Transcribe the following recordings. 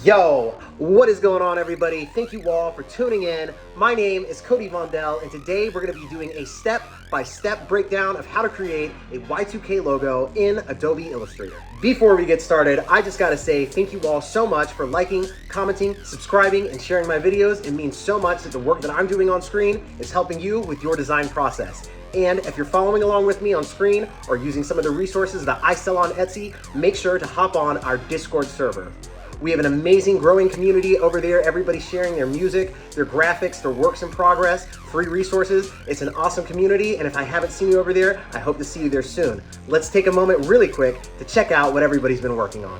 Yo, what is going on, everybody? Thank you all for tuning in. My name is Cody Vondell, and today we're going to be doing a step-by-step breakdown of how to create a Y2K logo in Adobe Illustrator. Before we get started, I just got to say thank you all so much for liking, commenting, subscribing, and sharing my videos. It means so much that the work that I'm doing on screen is helping you with your design process. And if you're following along with me on screen or using some of the resources that I sell on Etsy, make sure to hop on our Discord server. We have an amazing growing community over there. Everybody's sharing their music, their graphics, their works in progress, free resources. It's an awesome community, and if I haven't seen you over there, I hope to see you there soon. Let's take a moment really quick to check out what everybody's been working on.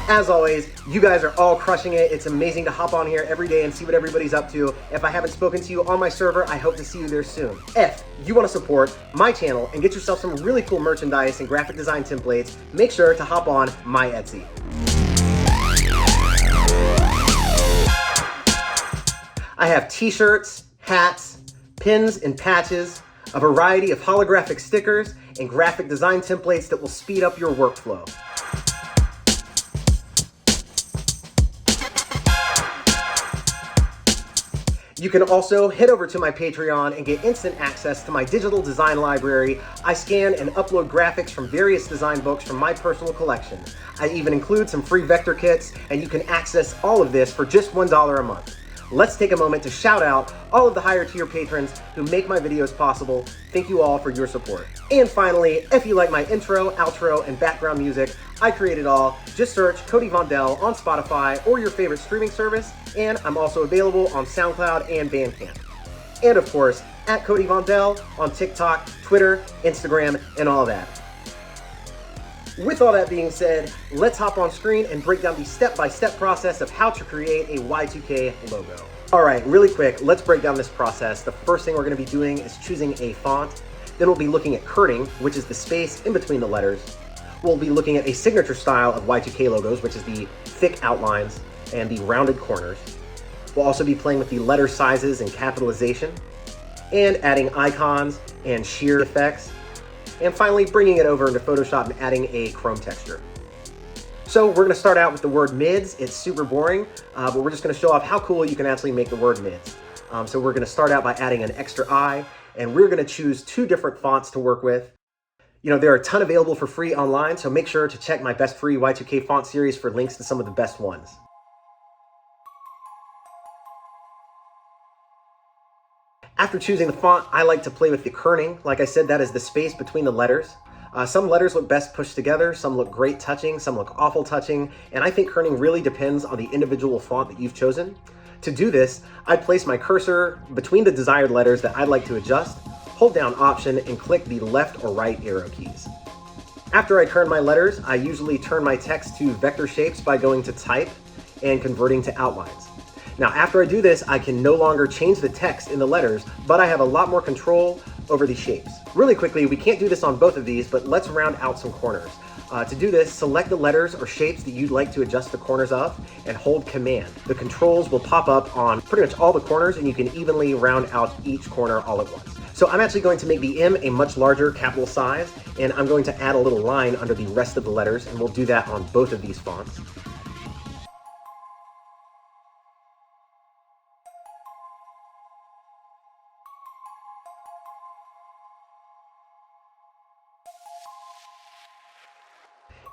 As always, you guys are all crushing it. It's amazing to hop on here every day and see what everybody's up to. If I haven't spoken to you on my server, I hope to see you there soon. If you want to support my channel and get yourself some really cool merchandise and graphic design templates, make sure to hop on my Etsy. I have t-shirts, hats, pins and patches, a variety of holographic stickers, and graphic design templates that will speed up your workflow. You can also head over to my Patreon and get instant access to my digital design library. I scan and upload graphics from various design books from my personal collection. I even include some free vector kits, and you can access all of this for just $1 a month. Let's take a moment to shout out all of the higher tier patrons who make my videos possible. Thank you all for your support. And finally, if you like my intro, outro, and background music, I create it all. Just search Cody Vondell on Spotify or your favorite streaming service, and I'm also available on SoundCloud and Bandcamp. And of course, at Cody Vondell on TikTok, Twitter, Instagram, and all that. With all that being said, let's hop on screen and break down the step-by-step process of how to create a Y2K logo. All right, really quick, let's break down this process. The first thing we're gonna be doing is choosing a font. Then we'll be looking at kerning, which is the space in between the letters. We'll be looking at a signature style of Y2K logos, which is the thick outlines and the rounded corners. We'll also be playing with the letter sizes and capitalization, and adding icons and sheer effects. And finally, bringing it over into Photoshop and adding a chrome texture. So we're gonna start out with the word mids. It's super boring, but we're just gonna show off how cool you can actually make the word mids. So we're gonna start out by adding an extra I, and we're gonna choose 2 different fonts to work with. You know, there are a ton available for free online, so make sure to check my best free Y2K font series for links to some of the best ones. After choosing the font, I like to play with the kerning. Like I said, that is the space between the letters. Some letters look best pushed together, some look great touching, some look awful touching, and I think kerning really depends on the individual font that you've chosen. To do this, I place my cursor between the desired letters that I'd like to adjust, hold down Option, and click the left or right arrow keys. After I kern my letters, I usually turn my text to vector shapes by going to Type and converting to outlines. Now, after I do this, I can no longer change the text in the letters, but I have a lot more control over the shapes. Really quickly, we can't do this on both of these, but let's round out some corners. To do this, select the letters or shapes that you'd like to adjust the corners of and hold Command. The controls will pop up on pretty much all the corners, and you can evenly round out each corner all at once. So I'm actually going to make the M a much larger capital size, and I'm going to add a little line under the rest of the letters, and we'll do that on both of these fonts.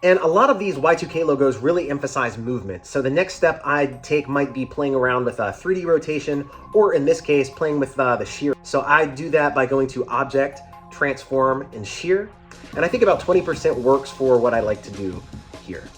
And a lot of these Y2K logos really emphasize movement. So the next step I'd take might be playing around with a 3D rotation, or in this case, playing with the shear. So I do that by going to Object, Transform, and Shear. And I think about 20% works for what I like to do. here.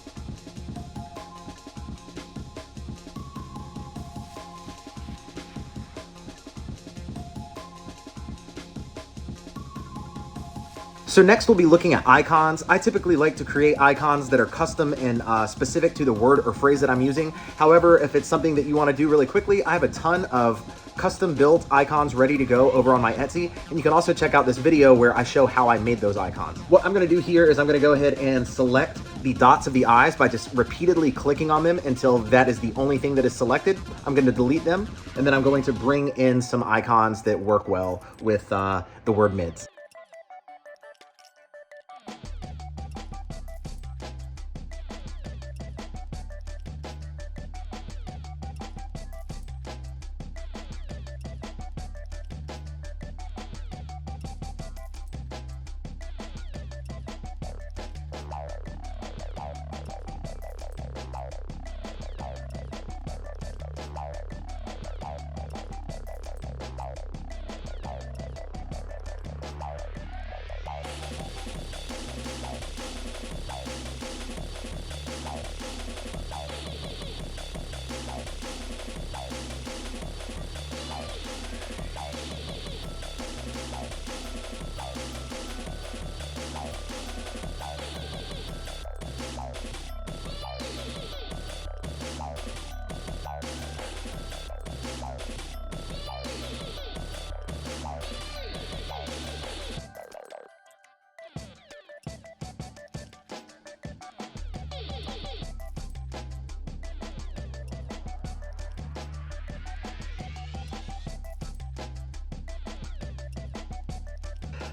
So next we'll be looking at icons. I typically like to create icons that are custom and specific to the word or phrase that I'm using. However, if it's something that you want to do really quickly, I have a ton of custom built icons ready to go over on my Etsy. And you can also check out this video where I show how I made those icons. What I'm going to do here is I'm going to go ahead and select the dots of the eyes by just repeatedly clicking on them until that is the only thing that is selected. I'm going to delete them, and then I'm going to bring in some icons that work well with the word mids.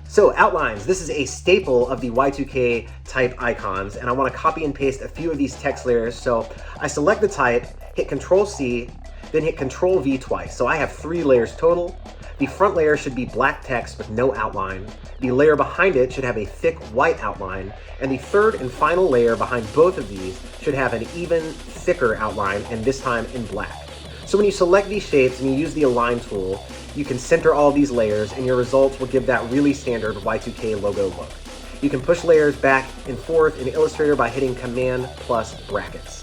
So outlines, this is a staple of the Y2K type icons, and I want to copy and paste a few of these text layers. So I select the type, hit Control C, then hit Control V twice. So I have 3 layers total. The front layer should be black text with no outline. The layer behind it should have a thick white outline, and the third and final layer behind both of these should have an even thicker outline, and this time in black. So when you select these shapes and you use the Align tool, you can center all these layers and your results will give that really standard Y2K logo look. You can push layers back and forth in Illustrator by hitting Command plus brackets.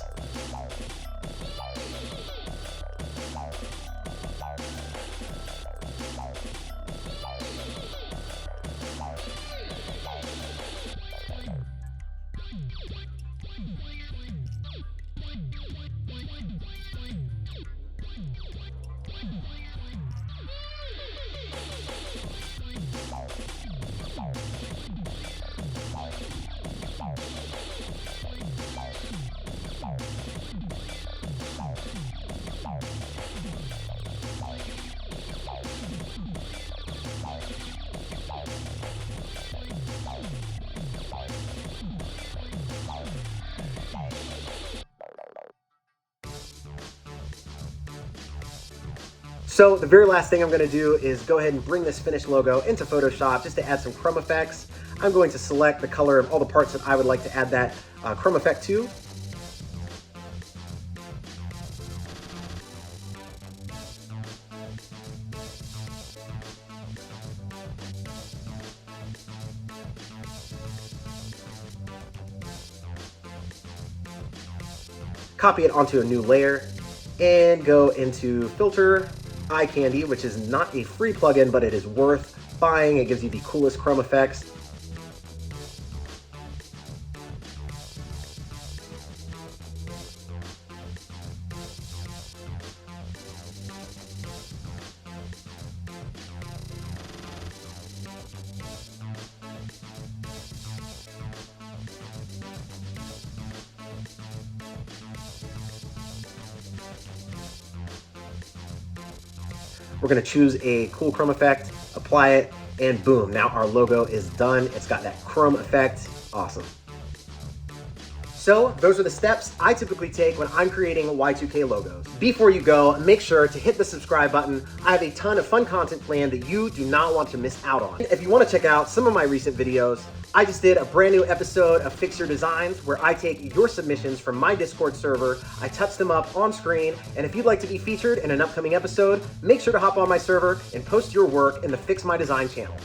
So the very last thing I'm going to do is go ahead and bring this finished logo into Photoshop just to add some chrome effects. I'm going to select the color of all the parts that I would like to add that chrome effect to. Copy it onto a new layer and go into Filter, Eye Candy, which is not a free plugin, but it is worth buying. It gives you the coolest chrome effects. We're going to choose a cool chrome effect, apply it, and boom, now our logo is done. It's got that chrome effect. Awesome. So those are the steps I typically take when I'm creating Y2K logos. Before you go, make sure to hit the subscribe button. I have a ton of fun content planned that you do not want to miss out on. If you want to check out some of my recent videos, I just did a brand new episode of Fix Your Designs where I take your submissions from my Discord server, I touch them up on screen, and if you'd like to be featured in an upcoming episode, make sure to hop on my server and post your work in the Fix My Design channel.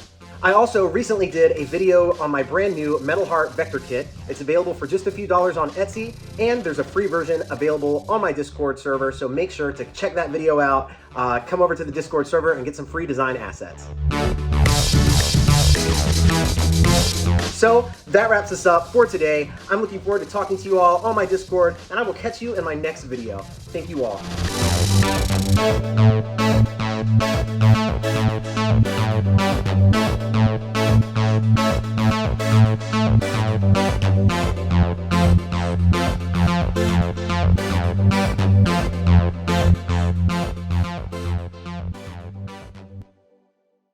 I also recently did a video on my brand new Metal Heart Vector Kit. It's available for just a few dollars on Etsy, and there's a free version available on my Discord server, so make sure to check that video out. Come over to the Discord server and get some free design assets. So that wraps us up for today. I'm looking forward to talking to you all on my Discord, and I will catch you in my next video. Thank you all.